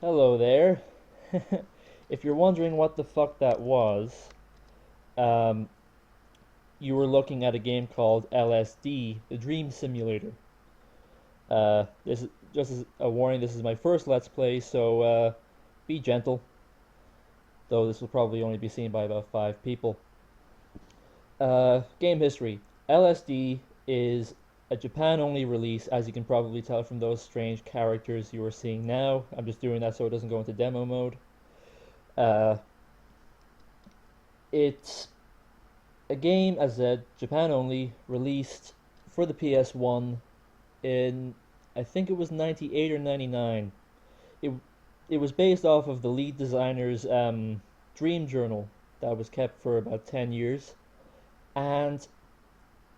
Hello there. If you're wondering what the fuck that was, um, you were looking at a game called L.S.D, the Dream Simulator. This is just as a warning. This is my first Let's Play, so be gentle. Though this will probably only be seen by about 5 people. Game history: L.S.D is a Japan-only release, as you can probably tell from those strange characters you are seeing now. I'm just doing that so it doesn't go into demo mode. Uh, it's a game, as said, Japan only, released for the PS1 in, I think it was 98 or 99. It, it was based off of the lead designer's dream journal that was kept for about 10 years. And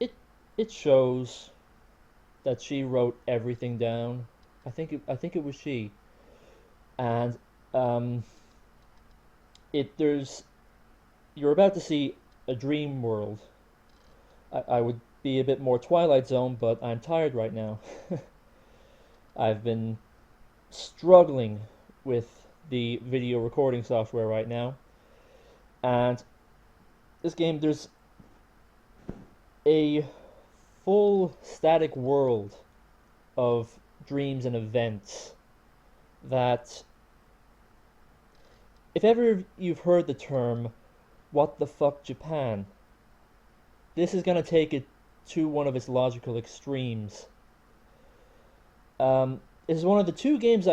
it, it shows that she wrote everything down. I think it was she. And um, there's, you're about to see a dream world. I would be a bit more Twilight Zone, but I'm tired right now. I've been struggling with the video recording software right now. And this game, there's a full static world of dreams and events that, if ever you've heard the term, what the fuck Japan, this is going to take it to one of its logical extremes. This is one of the two Japanese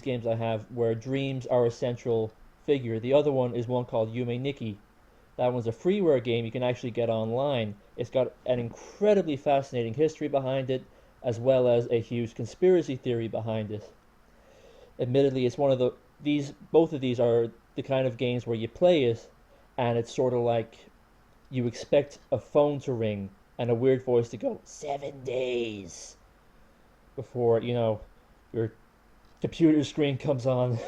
games I have where dreams are a central figure. The other one is one called Yume Nikki. That one's a freeware game you can actually get online. It's got an incredibly fascinating history behind it, as well as a huge conspiracy theory behind it. Admittedly, it's one of the these both of these are the kind of games where you play it, and it's sort of like you expect a phone to ring and a weird voice to go 7 days before your computer screen comes on.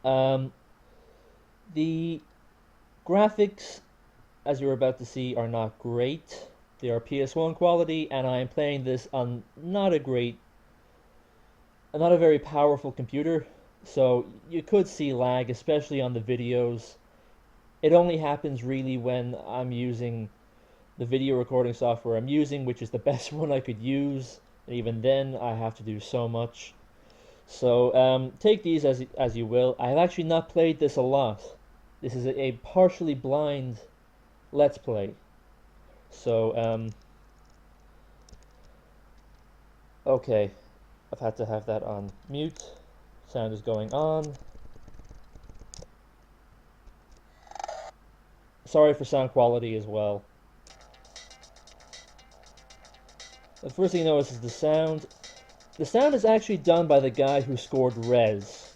um, the graphics, as you're about to see, are not great. They are PS1 quality, and I am playing this on not a very powerful computer, so you could see lag, especially on the videos. It only happens really when I'm using the video recording software I'm using, which is the best one I could use, and even then I have to do so much. So take these as you will. I have actually not played this a lot. This is a partially blind Let's Play. So okay, I've had to have that on mute. Sound is going on. Sorry for sound quality as well. The first thing you notice is the sound. The sound is actually done by the guy who scored Rez,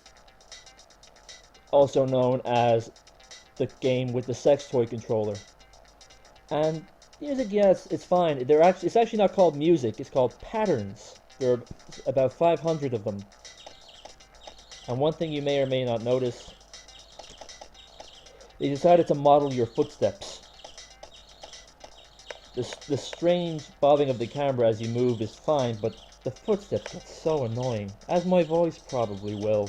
also known as the game with the sex toy controller. And music, yes, it's fine. It's actually not called music, it's called patterns. There are about 500 of them. And one thing you may or may not notice, they decided to model your footsteps. The strange bobbing of the camera as you move is fine, but the footsteps get so annoying, as my voice probably will.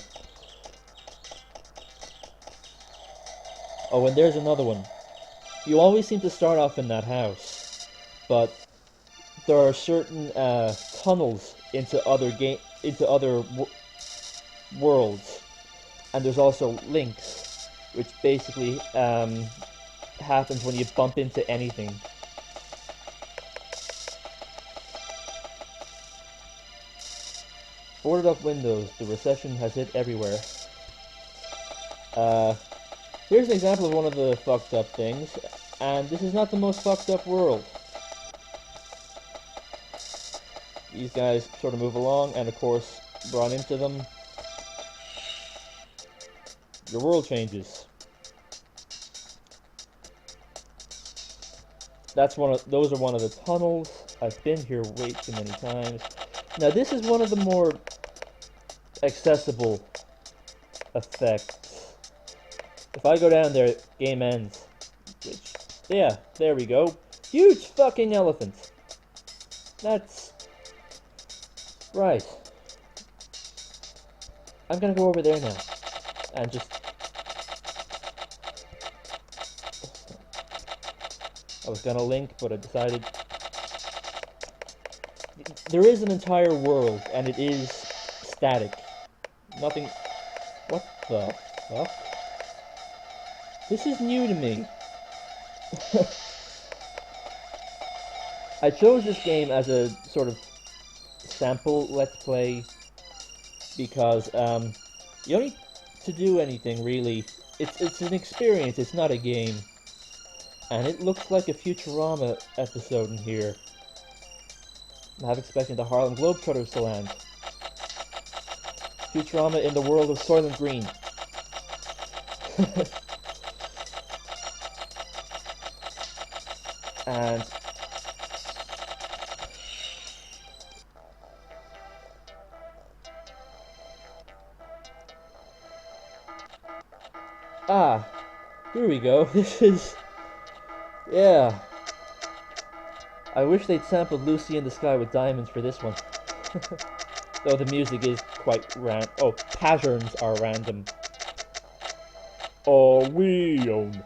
Oh, and there's another one. You always seem to start off in that house, but there are certain tunnels into other worlds, and there's also links, which basically happens when you bump into anything. Boarded up windows. The recession has hit everywhere. Uh, Here's an example of one of the fucked up things, and this is not the most fucked up world. These guys sort of move along, and of course, run into them. Your world changes. Those are one of the tunnels. I've been here way too many times. Now this is one of the more accessible effects. If I go down there, game ends. Which, yeah, there we go. Huge fucking elephant. That's right. I'm gonna go over there now and just. I was gonna link, but I decided there is an entire world, and it is static. Nothing. What the fuck? This is new to me. I chose this game as a sort of sample let's play because you don't need to do anything really. It's an experience. It's not a game, and it looks like a Futurama episode in here. I'm half expecting the Harlem Globetrotters to land. Futurama in the world of Soylent Green. And ah, here we go. This is yeah. I wish they'd sampled Lucy in the Sky with Diamonds for this one. Though the music is quite oh, patterns are random. Oh, we own.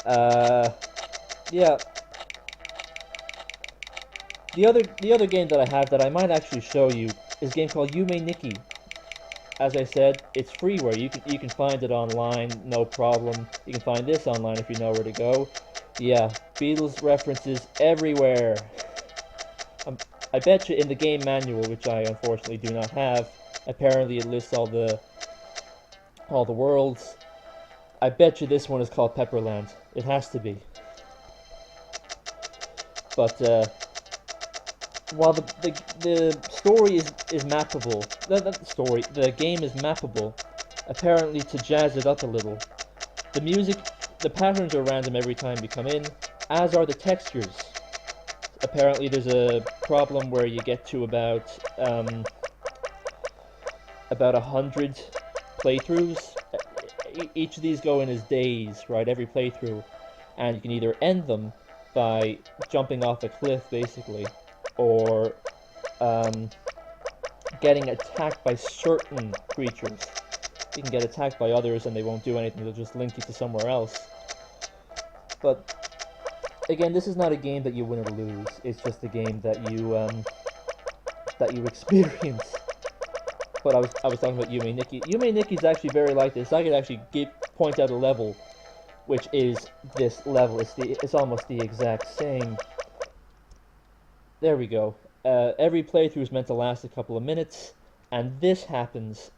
Uh, yeah. The other game that I have that I might actually show you is a game called Yume Nikki. As I said, it's freeware. You can find it online, no problem. You can find this online if you know where to go. Yeah, Beatles references everywhere. Um, I bet you in the game manual, which I unfortunately do not have, apparently it lists all the worlds. I bet you this one is called Pepperland. It has to be. But while the story is mappable, the game is mappable. Apparently, to jazz it up a little, the music, the patterns are random every time you come in, as are the textures. Apparently, there's a problem where you get to about 100 playthroughs. Each of these go in as days, right? Every playthrough, and you can either end them by jumping off a cliff, basically, or getting attacked by certain creatures. You can get attacked by others, and they won't do anything. They'll just link you to somewhere else. But again, this is not a game that you win or lose. It's just a game that you experience. But I was talking about Yume Nikki. Yume Nikki is actually very like this. I could actually point out a level, which is this level. It's almost the exact same. There we go. Every playthrough is meant to last a couple of minutes, and this happens.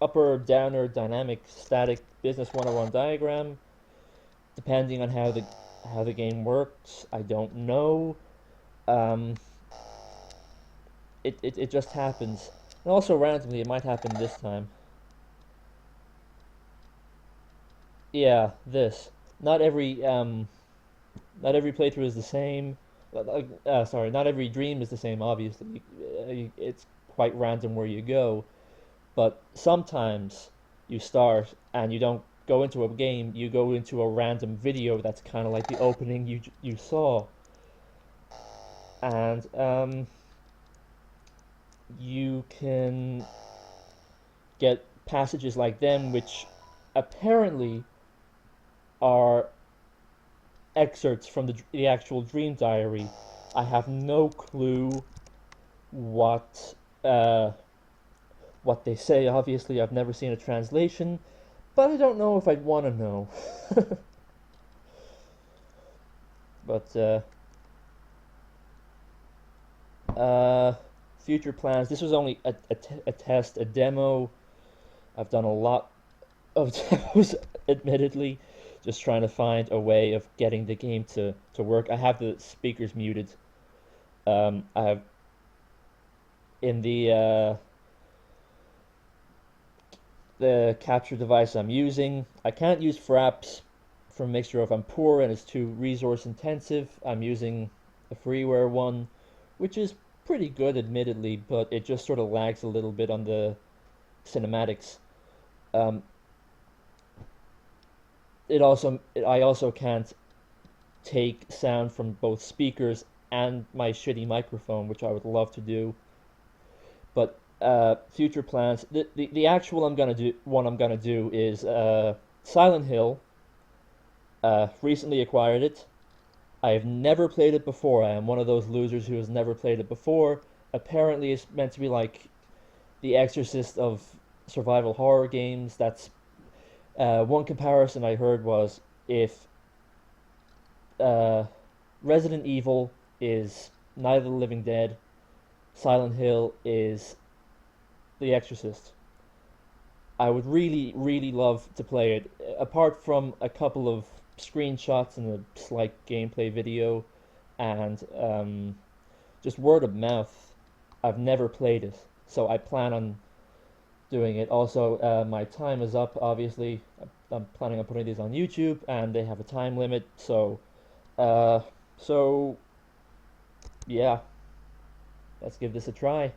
Upper, downer, dynamic, static, business 101 diagram. Depending on how the game works, I don't know. It just happens. And also randomly, it might happen this time. Yeah, this. Not every playthrough is the same. Sorry, not every dream is the same. Obviously, it's quite random where you go. But sometimes you start and you don't go into a game. You go into a random video that's kind of like the opening you saw, and you can get passages like them, which apparently are excerpts from the actual dream diary. I have no clue what uh, what they say. Obviously, I've never seen a translation, but I don't know if I'd want to know. But uh, future plans. This was only a test, a demo. I've done a lot of demos, admittedly, just trying to find a way of getting the game to work. I have the speakers muted. I have in the capture device I'm using. I can't use Fraps for a mixture of I'm poor and it's too resource intensive. I'm using a freeware one, which is pretty good, admittedly, but it just sort of lags a little bit on the cinematics. Um, I also can't take sound from both speakers and my shitty microphone, which I would love to do. But future plans, the actual I'm gonna do one I'm gonna do is Silent Hill. Recently acquired it. I have never played it before. I am one of those losers who has never played it before. Apparently, it's meant to be like the Exorcist of survival horror games. That's one comparison I heard was if uh, Resident Evil is Night of the Living Dead, Silent Hill is The Exorcist. I would really, really love to play it. Apart from a couple of screenshots and a slight gameplay video, and just word of mouth, I've never played it, so I plan on doing it. Also, my time is up. Obviously, I'm planning on putting these on YouTube, and they have a time limit. Uh, so yeah, let's give this a try.